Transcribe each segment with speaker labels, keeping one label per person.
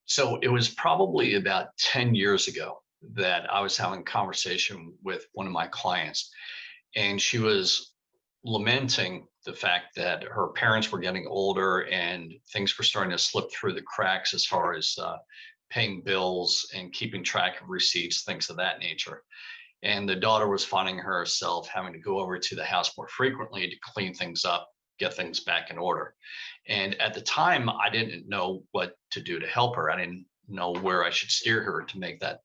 Speaker 1: So it was probably about 10 years ago that I was having a conversation with one of my clients, and she was lamenting the fact that her parents were getting older and things were starting to slip through the cracks as far as paying bills and keeping track of receipts, things of that nature. And the daughter was finding herself having to go over to the house more frequently to clean things up, get things back in order. And at the time, I didn't know what to do to help her. I didn't know where I should steer her to make that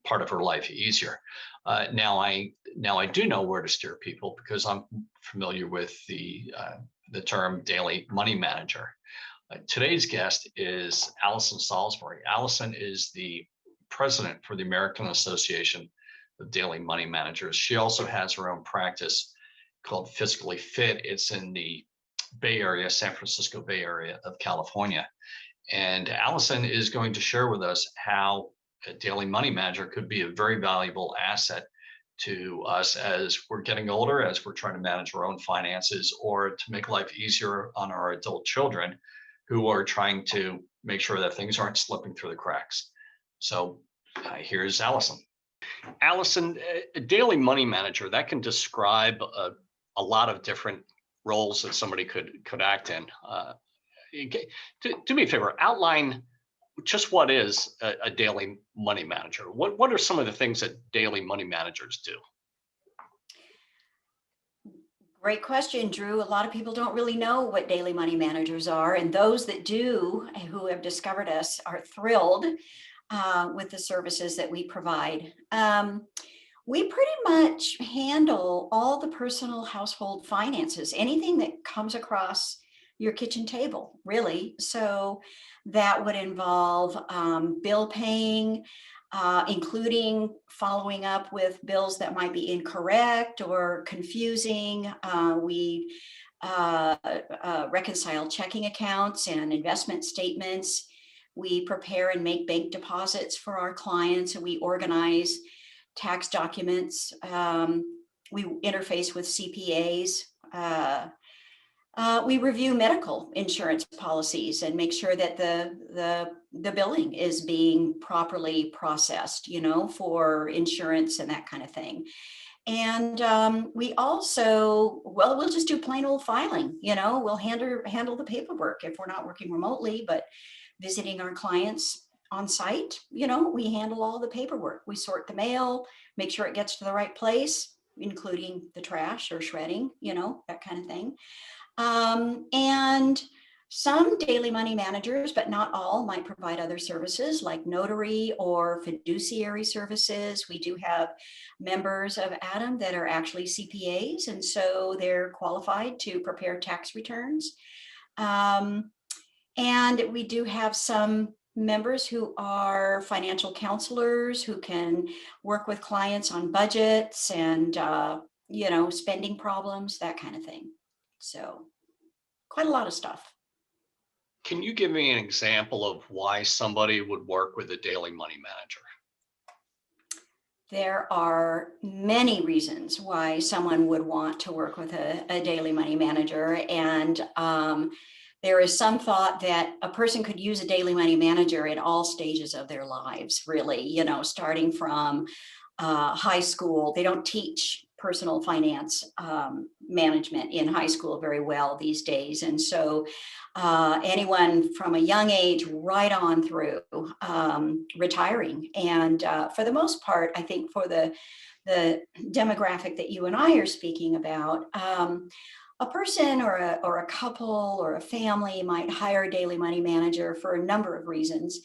Speaker 1: part of her life easier. Now I do know where to steer people because I'm familiar with the term daily money manager. Today's guest is Alison Salisbury. Alison is the president for the American Association of Daily Money Managers. She also has her own practice called Fiscally Fit. It's in the Bay Area, San Francisco Bay Area of California. And Alison is going to share with us how a daily money manager could be a very valuable asset to us as we're getting older, as we're trying to manage our own finances, or to make life easier on our adult children who are trying to make sure that things aren't slipping through the cracks. So here's Alison. Alison, a daily money manager, that can describe a lot of different roles that somebody could act in. Do me a favor, outline just what is a daily money manager. What are some of the things that daily money managers do?
Speaker 2: Great question, Drew. A lot of people don't really know what daily money managers are, and those that do, who have discovered us, are thrilled with the services that we provide. We pretty much handle all the personal household finances, anything that comes across your kitchen table, really. So that would involve bill paying, including following up with bills that might be incorrect or confusing. We reconcile checking accounts and investment statements. We prepare and make bank deposits for our clients, and we organize tax documents. We interface with CPAs. We review medical insurance policies and make sure that the billing is being properly processed, for insurance and that kind of thing. And we also, we'll just do plain old filing. We'll handle the paperwork if we're not working remotely, but visiting our clients on site, we handle all the paperwork. We sort the mail, make sure it gets to the right place, including the trash or shredding, that kind of thing. And some daily money managers, but not all, might provide other services like notary or fiduciary services. We do have members of ADAM that are actually CPAs, and so they're qualified to prepare tax returns. And we do have some members who are financial counselors who can work with clients on budgets and, spending problems, that kind of thing. So quite a lot of stuff.
Speaker 1: Can you give me an example of why somebody would work with a daily money manager?
Speaker 2: There are many reasons why someone would want to work with a daily money manager. And there is some thought that a person could use a daily money manager in all stages of their lives, really, starting from high school. They don't teach personal finance management in high school very well these days. And so anyone from a young age right on through retiring. And for the most part, I think for the demographic that you and I are speaking about, a person or a couple or a family might hire a daily money manager for a number of reasons.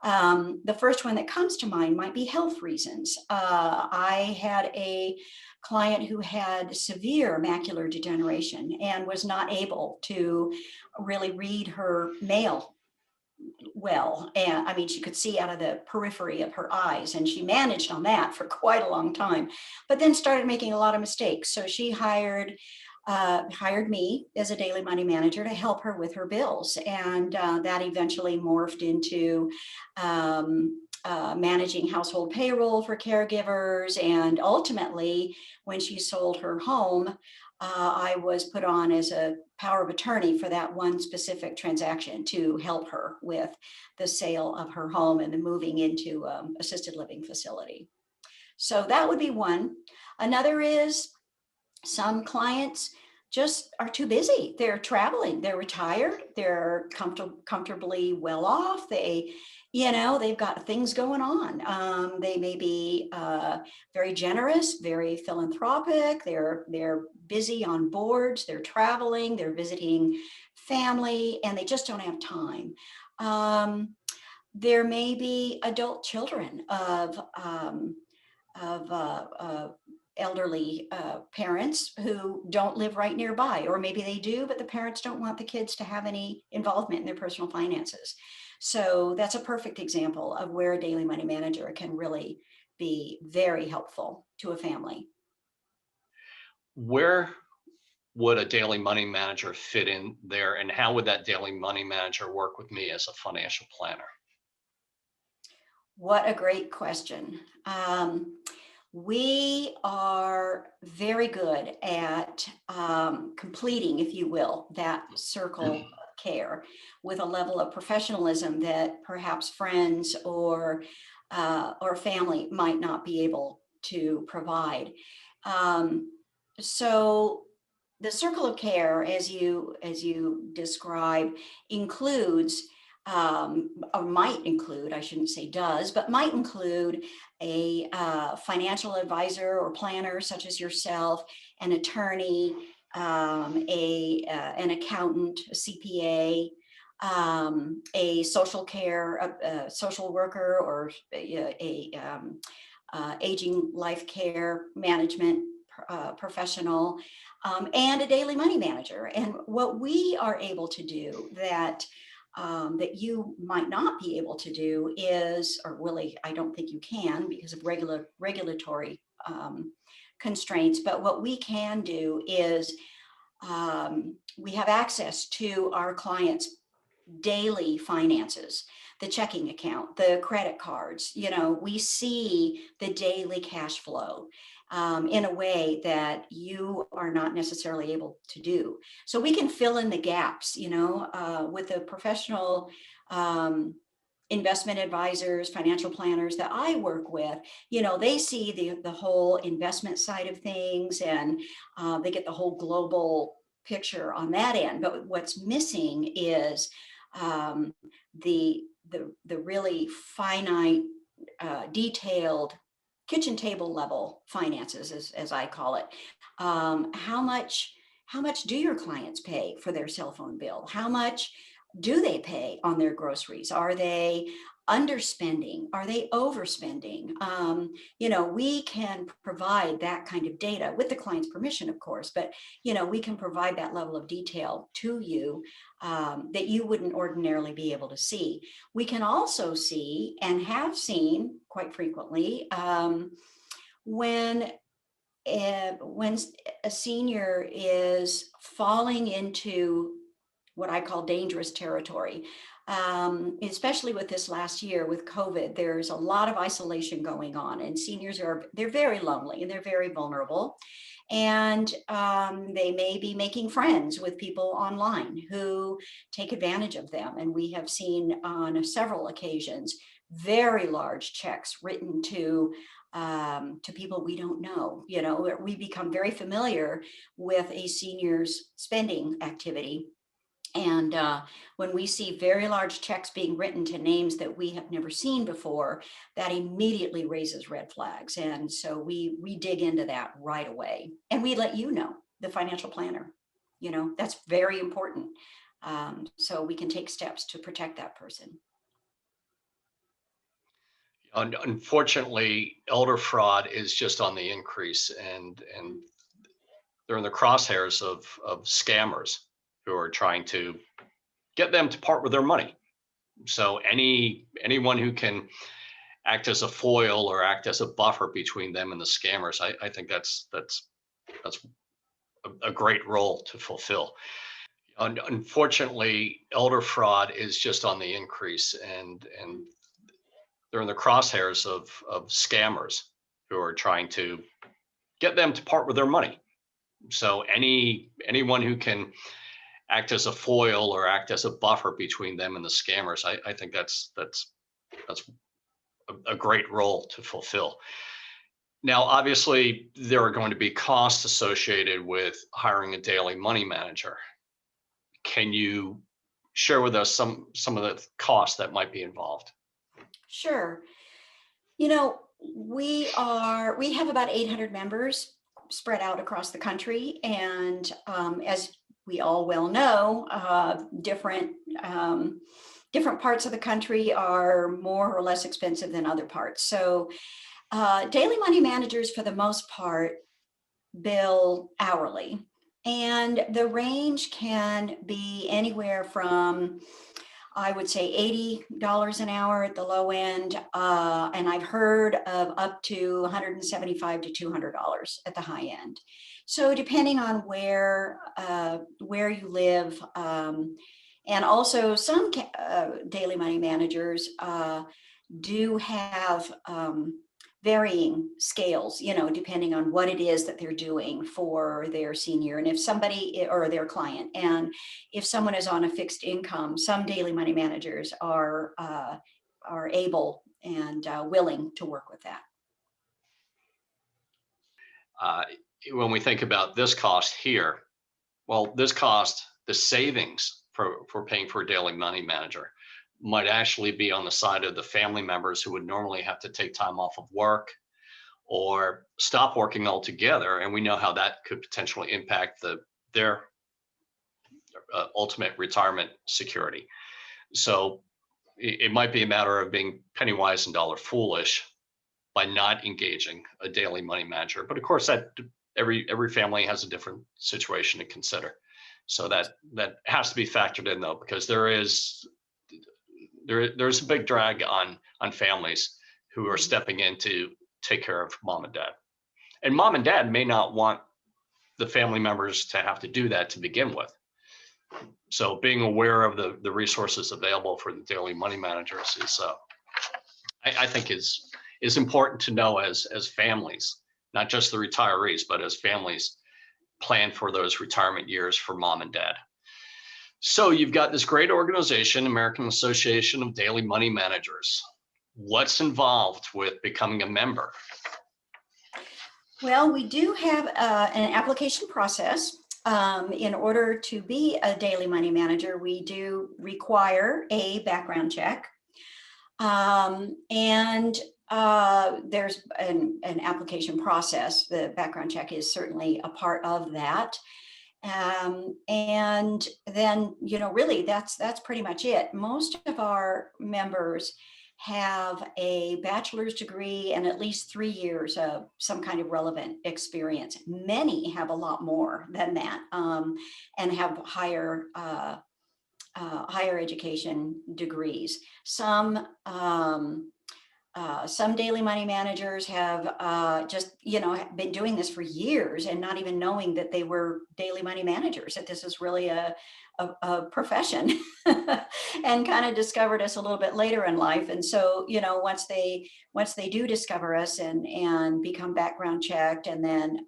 Speaker 2: The first one that comes to mind might be health reasons. I had a client who had severe macular degeneration and was not able to really read her mail well. And I mean, she could see out of the periphery of her eyes, and she managed on that for quite a long time, but then started making a lot of mistakes. So she hired me as a daily money manager to help her with her bills. And that eventually morphed into managing household payroll for caregivers. And ultimately, when she sold her home, I was put on as a power of attorney for that one specific transaction to help her with the sale of her home and the moving into assisted living facility. So that would be one. Another is some clients just are too busy. They're traveling, they're retired, they're comfortably well off. They've got things going on. They may be very generous, very philanthropic. They're busy on boards, they're traveling, they're visiting family, and they just don't have time. There may be adult children of elderly parents who don't live right nearby, or maybe they do, but the parents don't want the kids to have any involvement in their personal finances. So that's a perfect example of where a daily money manager can really be very helpful to a family.
Speaker 1: Where would a daily money manager fit in there, and how would that daily money manager work with me as a financial planner?
Speaker 2: What a great question. We are very good at completing, if you will, that circle of care with a level of professionalism that perhaps friends or family might not be able to provide. Um, so the circle of care, as you describe, includes or might include, I shouldn't say does, but might include a financial advisor or planner such as yourself, an attorney, an accountant, a CPA, a social care, a social worker, or aging life care management professional, and a daily money manager. And what we are able to do that you might not be able to do is, or really, I don't think you can because of regulatory constraints. But what we can do is we have access to our clients' daily finances, the checking account, the credit cards. We see the daily cash flow in a way that you are not necessarily able to do. So we can fill in the gaps, with the professional investment advisors, financial planners that I work with. They see the whole investment side of things, and they get the whole global picture on that end. But what's missing is um, the really finite, detailed kitchen table level finances, as I call it. How much do your clients pay for their cell phone bill? How much do they pay on their groceries? Are they underspending? Are they overspending? We can provide that kind of data with the client's permission, of course, but we can provide that level of detail to you that you wouldn't ordinarily be able to see. We can also see, and have seen quite frequently, when when a senior is falling into what I call dangerous territory. Especially with this last year with COVID, there's a lot of isolation going on, and seniors they're very lonely and they're very vulnerable. And they may be making friends with people online who take advantage of them. And we have seen on several occasions very large checks written to people we don't know. We become very familiar with a senior's spending activity, and when we see very large checks being written to names that we have never seen before, that immediately raises red flags. And so we dig into that right away. And we let the financial planner. That's very important. So we can take steps to protect that person.
Speaker 1: Unfortunately, elder fraud is just on the increase, and they're in the crosshairs of scammers who are trying to get them to part with their money. So anyone who can act as a foil or act as a buffer between them and the scammers, I think that's a great role to fulfill. Unfortunately, elder fraud is just on the increase, and they're in the crosshairs of scammers who are trying to get them to part with their money. So anyone who can act as a foil or act as a buffer between them and the scammers, I think that's a great role to fulfill. Now, obviously, there are going to be costs associated with hiring a daily money manager. Can you share with us some of the costs that might be involved?
Speaker 2: Sure. You know, we have about 800 members spread out across the country, and as we all well know, different parts of the country are more or less expensive than other parts. So, daily money managers, for the most part, bill hourly, and the range can be anywhere from, I would say, $80 an hour at the low end, and I've heard of up to 175 to $200 at the high end. So depending on where you live, and also some daily money managers do have varying scales, depending on what it is that they're doing for their senior, and if somebody or their client, and if someone is on a fixed income, some daily money managers are able and willing to work with that.
Speaker 1: Uh, when we think about this cost here, well, this cost, the savings for paying for a daily money manager might actually be on the side of the family members who would normally have to take time off of work or stop working altogether. And we know how that could potentially impact their ultimate retirement security. So it might be a matter of being penny wise and dollar foolish by not engaging a daily money manager. But of course, that every family has a different situation to consider. So that has to be factored in, though, because there's a big drag on families who are stepping in to take care of mom and dad. And mom and dad may not want the family members to have to do that to begin with. So being aware of the resources available for the daily money managers is, I think, is important to know as families, not just the retirees, but as families plan for those retirement years for mom and dad. So you've got this great organization, American Association of Daily Money Managers. What's involved with becoming a member?
Speaker 2: Well, we do have an application process. In order to be a daily money manager, we do require a background check. And there's an application process. The background check is certainly a part of that. And then, really that's pretty much it. Most of our members have a bachelor's degree and at least 3 years of some kind of relevant experience. Many have a lot more than that, and have higher education degrees. Some daily money managers have just, been doing this for years and not even knowing that they were daily money managers, that this is really a profession, and kind of discovered us a little bit later in life. And so, once they do discover us and become background checked, and then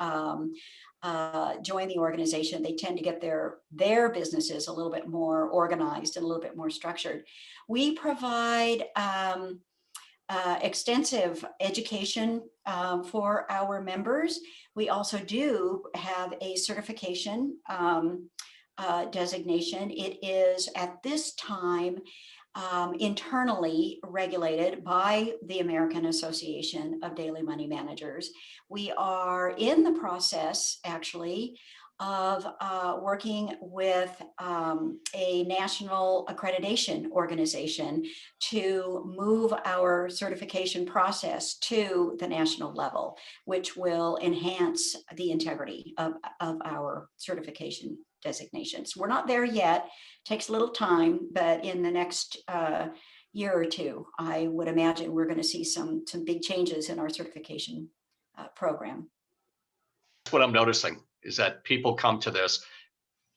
Speaker 2: join the organization, they tend to get their businesses a little bit more organized and a little bit more structured. We provide extensive education for our members. We also do have a certification designation. It is at this time internally regulated by the American Association of Daily Money Managers. We are in the process, actually, of working with a national accreditation organization to move our certification process to the national level, which will enhance the integrity of our certification designations. We're not there yet. Takes a little time, but in the next year or two, I would imagine we're going to see some big changes in our certification program.
Speaker 1: What I'm noticing is that people come to this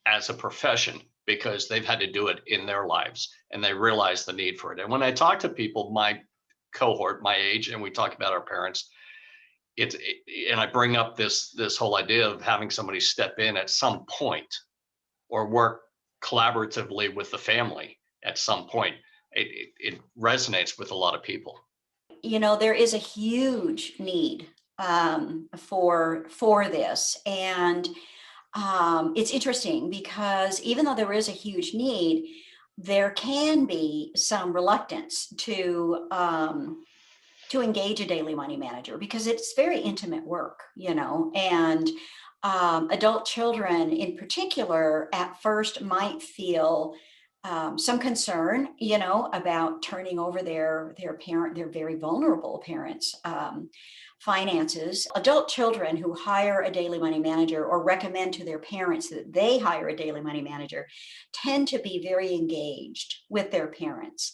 Speaker 1: as a profession because they've had to do it in their lives and they realize the need for it. And when I talk to people, my cohort, my age, and we talk about our parents, and I bring up this whole idea of having somebody step in at some point or work collaboratively with the family at some point. It resonates with a lot of people.
Speaker 2: There is a huge need for this, and it's interesting because even though there is a huge need, there can be some reluctance to engage a daily money manager because it's very intimate work, and adult children in particular at first might feel some concern, about turning over their very vulnerable parents' finances. Adult children who hire a daily money manager or recommend to their parents that they hire a daily money manager tend to be very engaged with their parents.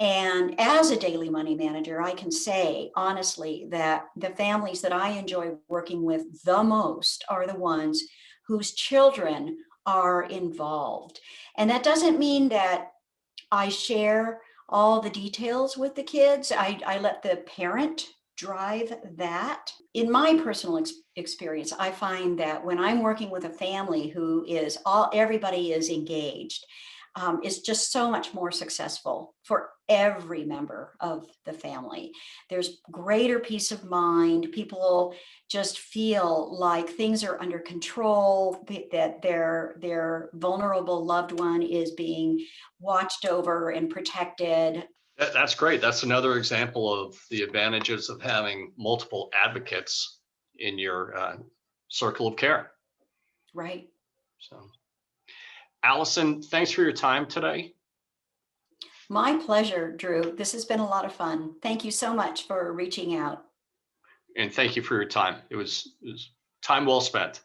Speaker 2: And as a daily money manager, I can say honestly that the families that I enjoy working with the most are the ones whose children are involved. And that doesn't mean that I share all the details with the kids. I let the parent drive that. In my personal experience, I find that when I'm working with a family who is everybody is engaged, is just so much more successful for every member of the family. There's greater peace of mind. People just feel like things are under control, that their vulnerable loved one is being watched over and protected.
Speaker 1: That's great. That's another example of the advantages of having multiple advocates in your circle of care.
Speaker 2: Right.
Speaker 1: So, Alison, thanks for your time today.
Speaker 2: My pleasure, Drew. This has been a lot of fun. Thank you so much for reaching out.
Speaker 1: And thank you for your time. It was time well spent.